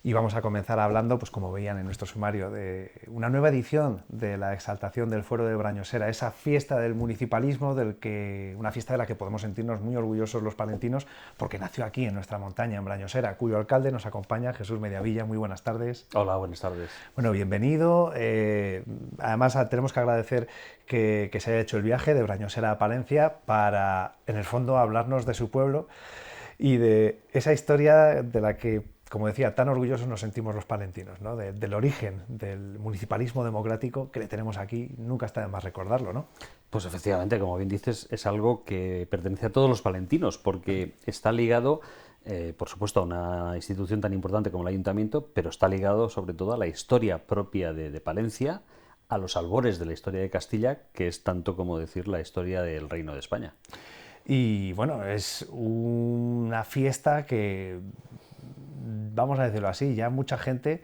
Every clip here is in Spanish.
Y vamos a comenzar hablando, pues como veían en nuestro sumario, de una nueva edición de la exaltación del Fuero de Brañosera, esa fiesta del municipalismo, una fiesta de la que podemos sentirnos muy orgullosos los palentinos, porque nació aquí, en nuestra montaña, en Brañosera, cuyo alcalde nos acompaña, Jesús Mediavilla. Muy buenas tardes. Hola, buenas tardes. Bueno, bienvenido. Además, tenemos que agradecer que se haya hecho el viaje de Brañosera a Palencia para, en el fondo, hablarnos de su pueblo y de esa historia de la que, como decía, tan orgullosos nos sentimos los palentinos, ¿no? Del origen del municipalismo democrático que le tenemos aquí. Nunca está de más recordarlo, ¿no? Pues efectivamente, como bien dices, es algo que pertenece a todos los palentinos, porque está ligado, por supuesto, a una institución tan importante como el ayuntamiento, pero está ligado sobre todo a la historia propia de Palencia, a los albores de la historia de Castilla, que es tanto como decir la historia del Reino de España. Y bueno, es una fiesta que, vamos a decirlo así, ya mucha gente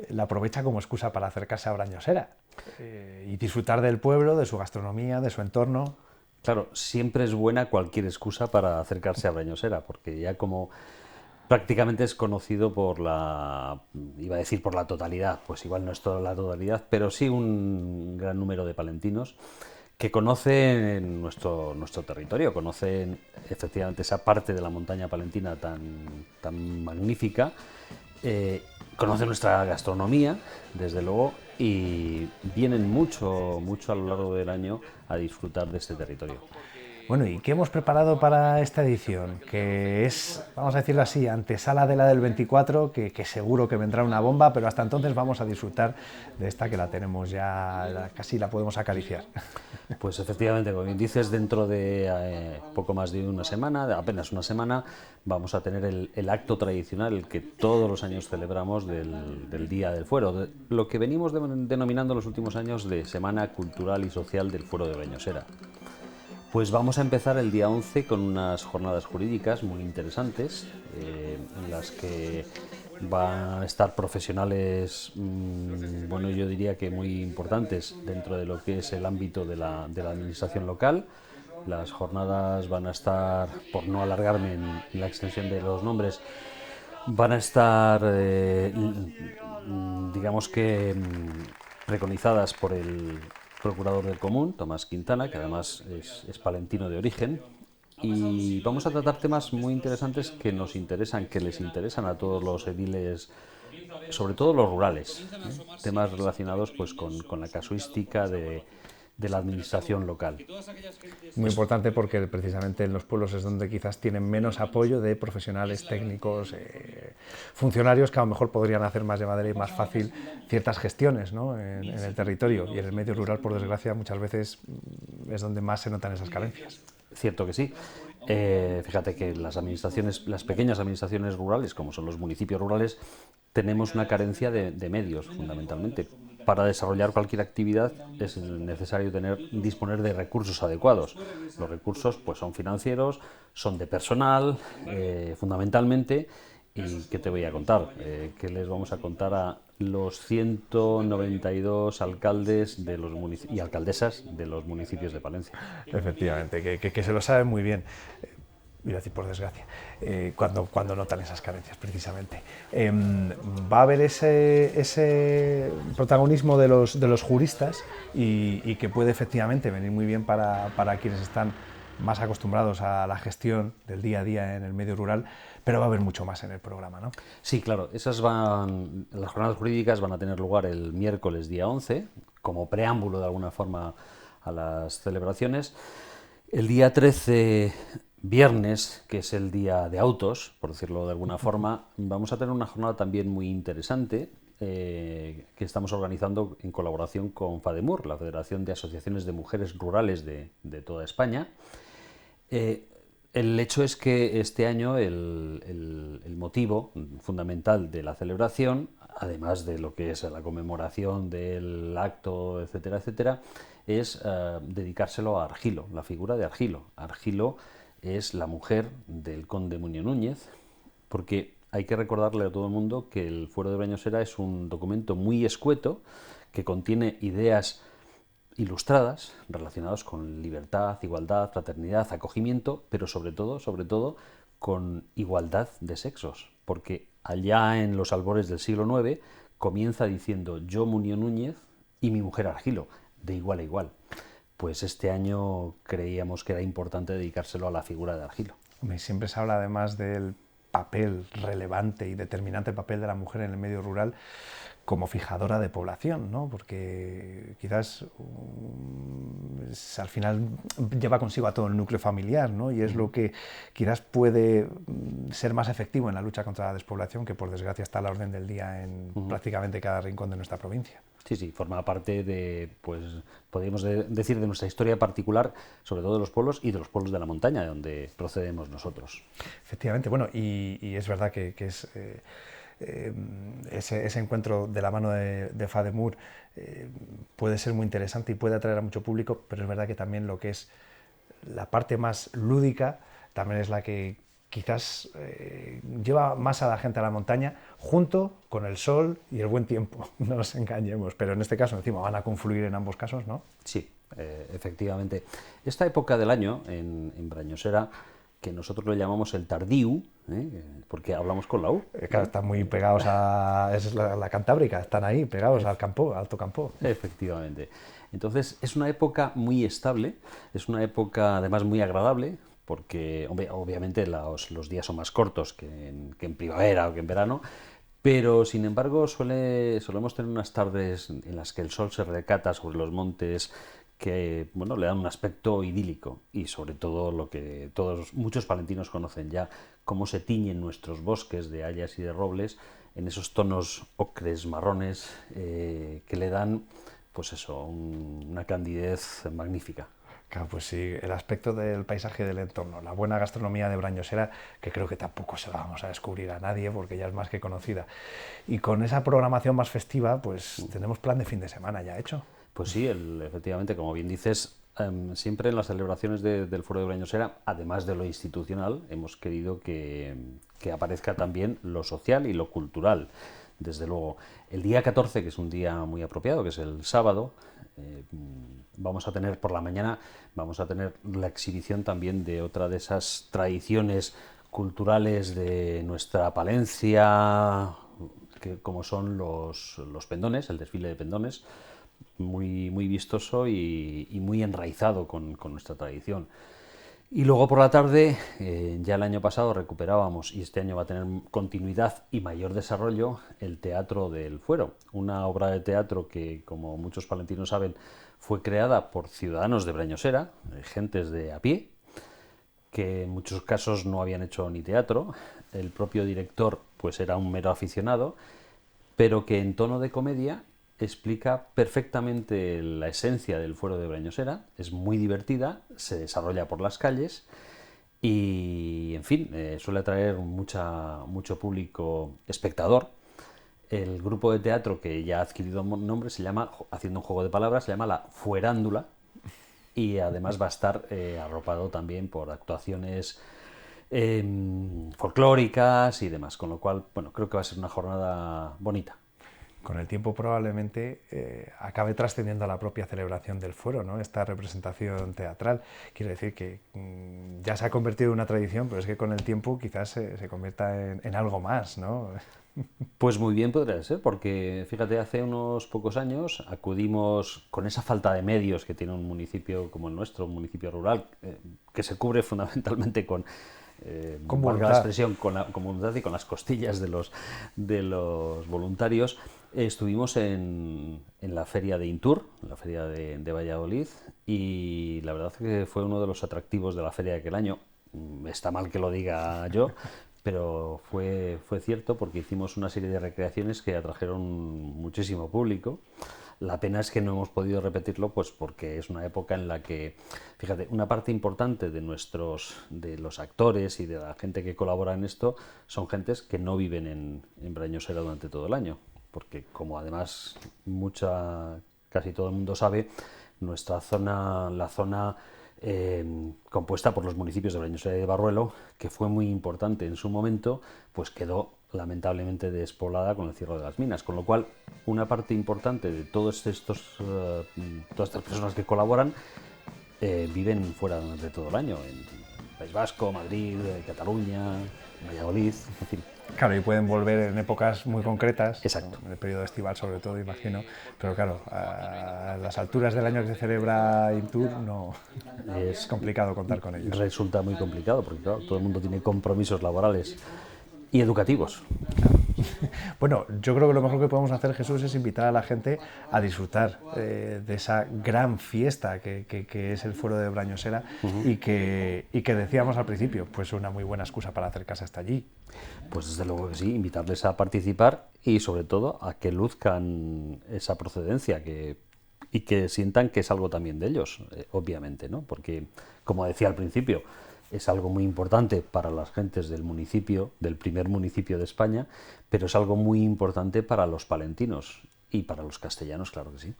la aprovecha como excusa para acercarse a Brañosera y disfrutar del pueblo, de su gastronomía, de su entorno. Claro, siempre es buena cualquier excusa para acercarse a Brañosera, porque ya como prácticamente es conocido por iba a decir por la totalidad, pues igual no es toda la totalidad, pero sí un gran número de palentinos que conocen nuestro territorio, conocen efectivamente esa parte de la montaña palentina tan magnífica, conocen nuestra gastronomía, desde luego, y vienen mucho a lo largo del año a disfrutar de este territorio. Bueno, ¿y qué hemos preparado para esta edición? Que es, vamos a decirlo así, antesala de la del 24, que seguro que vendrá una bomba, pero hasta entonces vamos a disfrutar de esta que la tenemos ya, casi la podemos acariciar. Pues efectivamente, como bien dices, dentro de poco más de una semana, de apenas una semana, vamos a tener el acto tradicional, el que todos los años celebramos del Día del Fuero, lo que venimos denominando en los últimos años de Semana Cultural y Social del Fuero de Brañosera. Pues vamos a empezar el día 11 con unas jornadas jurídicas muy interesantes, en las que van a estar profesionales, bueno, yo diría que muy importantes dentro de lo que es el ámbito de la administración local. Las jornadas van a estar, por no alargarme en la extensión de los nombres, van a estar, digamos que, preconizadas por el procurador del común, Tomás Quintana, que además es palentino de origen. Y vamos a tratar temas muy interesantes que nos interesan, que les interesan a todos los ediles, sobre todo los rurales, ¿eh? Temas relacionados pues con la casuística de la administración local. Muy importante porque precisamente en los pueblos es donde quizás tienen menos apoyo de profesionales técnicos, funcionarios que a lo mejor podrían hacer más llevadera y más fácil ciertas gestiones, ¿no? en el territorio. Y en el medio rural, por desgracia, muchas veces es donde más se notan esas carencias. Cierto que sí. Fíjate que las pequeñas administraciones rurales, como son los municipios rurales, tenemos una carencia de medios, fundamentalmente. Para desarrollar cualquier actividad es necesario disponer de recursos adecuados. Los recursos pues, son financieros, son de personal, fundamentalmente. ¿Y qué te voy a contar? ¿Qué les vamos a contar a los 192 alcaldes y alcaldesas de los municipios de Palencia? Efectivamente, que se lo saben muy bien. Iba a decir por desgracia, cuando notan esas carencias, precisamente. Va a haber ese protagonismo de los juristas y que puede efectivamente venir muy bien para quienes están más acostumbrados a la gestión del día a día en el medio rural, pero va a haber mucho más en el programa, ¿no? Sí, claro, las jornadas jurídicas van a tener lugar el miércoles día 11, como preámbulo de alguna forma a las celebraciones. El día 13, viernes, que es el día de autos, por decirlo de alguna forma, vamos a tener una jornada también muy interesante que estamos organizando en colaboración con FADEMUR, la Federación de Asociaciones de Mujeres Rurales de toda España. El hecho es que este año el motivo fundamental de la celebración, además de lo que es la conmemoración del acto, etcétera, etcétera, es dedicárselo a Argilo, la figura de Argilo. Argilo es la mujer del conde Muñoz Núñez, porque hay que recordarle a todo el mundo que el Fuero de Brañosera es un documento muy escueto que contiene ideas ilustradas relacionadas con libertad, igualdad, fraternidad, acogimiento, pero sobre todo con igualdad de sexos, porque allá en los albores del siglo IX comienza diciendo yo Munio Núñez y mi mujer Argilo, de igual a igual. Pues este año creíamos que era importante dedicárselo a la figura de Argilo. Siempre se habla además del papel relevante y determinante papel de la mujer en el medio rural como fijadora de población, ¿no? Porque quizás al final lleva consigo a todo el núcleo familiar, ¿no? Y es lo que quizás puede ser más efectivo en la lucha contra la despoblación, que por desgracia está a la orden del día en prácticamente cada rincón de nuestra provincia. Sí, sí, forma parte de, pues, podríamos decir, de nuestra historia particular, sobre todo de los pueblos y de los pueblos de la montaña, de donde procedemos nosotros. Efectivamente, bueno, y es verdad que es... ese encuentro de la mano de FADEMUR puede ser muy interesante y puede atraer a mucho público, pero es verdad que también lo que es la parte más lúdica también es la que quizás lleva más a la gente a la montaña, junto con el sol y el buen tiempo, no nos engañemos, pero en este caso encima van a confluir en ambos casos, ¿no? Sí, efectivamente. Esta época del año en Brañosera, que nosotros lo llamamos el tardíu, porque hablamos con la U. Claro, están muy pegados a... es la Cantábrica, están ahí, pegados al campo, al Alto Campo. Efectivamente. Entonces, es una época muy estable, es una época además muy agradable, porque obviamente los días son más cortos que en primavera o que en verano, pero sin embargo solemos tener unas tardes en las que el sol se recata sobre los montes, que bueno, le dan un aspecto idílico, y sobre todo lo que muchos palentinos conocen ya, cómo se tiñen nuestros bosques de hayas y de robles en esos tonos ocres, marrones, que le dan, pues eso, una candidez magnífica. Claro, pues sí, el aspecto del paisaje del entorno, la buena gastronomía de Brañosera, que creo que tampoco se la vamos a descubrir a nadie porque ya es más que conocida. Y con esa programación más festiva, pues tenemos plan de fin de semana ya hecho. Pues sí, efectivamente, como bien dices, siempre en las celebraciones del Foro de Brañosera, además de lo institucional, hemos querido que aparezca también lo social y lo cultural. Desde luego, el día 14, que es un día muy apropiado, que es el sábado, vamos a tener por la mañana, vamos a tener la exhibición también de otra de esas tradiciones culturales de nuestra Palencia, como son los pendones, el desfile de pendones, muy, muy vistoso y muy enraizado con nuestra tradición. Y luego por la tarde, ya el año pasado recuperábamos, y este año va a tener continuidad y mayor desarrollo, el Teatro del Fuero, una obra de teatro que, como muchos palentinos saben, fue creada por ciudadanos de Brañosera, gentes de a pie, que en muchos casos no habían hecho ni teatro. El propio director pues era un mero aficionado, pero que en tono de comedia explica perfectamente la esencia del Fuero de Brañosera, es muy divertida, se desarrolla por las calles y, en fin, suele atraer mucho público espectador. El grupo de teatro, que ya ha adquirido nombre, se llama, haciendo un juego de palabras, se llama La Fuerándula, y además va a estar arropado también por actuaciones folclóricas y demás, con lo cual, bueno, creo que va a ser una jornada bonita. Con el tiempo probablemente acabe trascendiendo a la propia celebración del fuero, ¿no? Esta representación teatral. Quiero decir que ya se ha convertido en una tradición, pero es que con el tiempo quizás se convierta en algo más, ¿no? Pues muy bien podría ser, porque fíjate, hace unos pocos años acudimos con esa falta de medios que tiene un municipio como el nuestro, un municipio rural, que se cubre fundamentalmente con valga la expresión, con voluntad y con las costillas de los voluntarios. Estuvimos en la feria de Intur, la feria de Valladolid, y la verdad es que fue uno de los atractivos de la feria de aquel año. Está mal que lo diga yo, pero fue cierto, porque hicimos una serie de recreaciones que atrajeron muchísimo público. La pena es que no hemos podido repetirlo, pues porque es una época en la que, fíjate, una parte importante de los actores y de la gente que colabora en esto son gentes que no viven en Brañosera durante todo el año, porque como además casi todo el mundo sabe, nuestra zona, la zona compuesta por los municipios de Brañosera y de Barruelo, que fue muy importante en su momento, pues quedó lamentablemente despoblada con el cierre de las minas, con lo cual una parte importante de todas estas personas que colaboran viven fuera durante todo el año, País Vasco, Madrid, Cataluña, Valladolid, en fin. Claro, y pueden volver en épocas muy concretas, Exacto. en el periodo estival sobre todo, imagino, pero claro, a las alturas del año que se celebra Intur no es complicado contar con ellos. Resulta muy complicado porque claro, todo el mundo tiene compromisos laborales y educativos. Bueno, yo creo que lo mejor que podemos hacer, Jesús, es invitar a la gente a disfrutar de esa gran fiesta que es el Fuero de Brañosera y que decíamos al principio, pues una muy buena excusa para acercarse hasta allí. Pues desde luego que sí, invitarles a participar y sobre todo a que luzcan esa procedencia y que sientan que es algo también de ellos, obviamente, ¿no? Porque, como decía al principio, es algo muy importante para las gentes del municipio, del primer municipio de España, pero es algo muy importante para los palentinos y para los castellanos, claro que sí.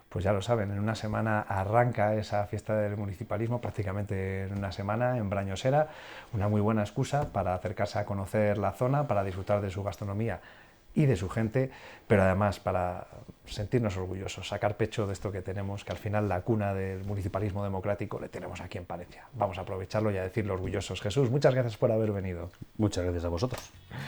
Pues ya lo saben, en una semana arranca esa fiesta del municipalismo, prácticamente en una semana, en Brañosera, una muy buena excusa para acercarse a conocer la zona, para disfrutar de su gastronomía y de su gente, pero además para sentirnos orgullosos, sacar pecho de esto que tenemos, que al final la cuna del municipalismo democrático le tenemos aquí en Palencia. Vamos a aprovecharlo y a decirlo orgullosos. Jesús, muchas gracias por haber venido. Muchas gracias a vosotros.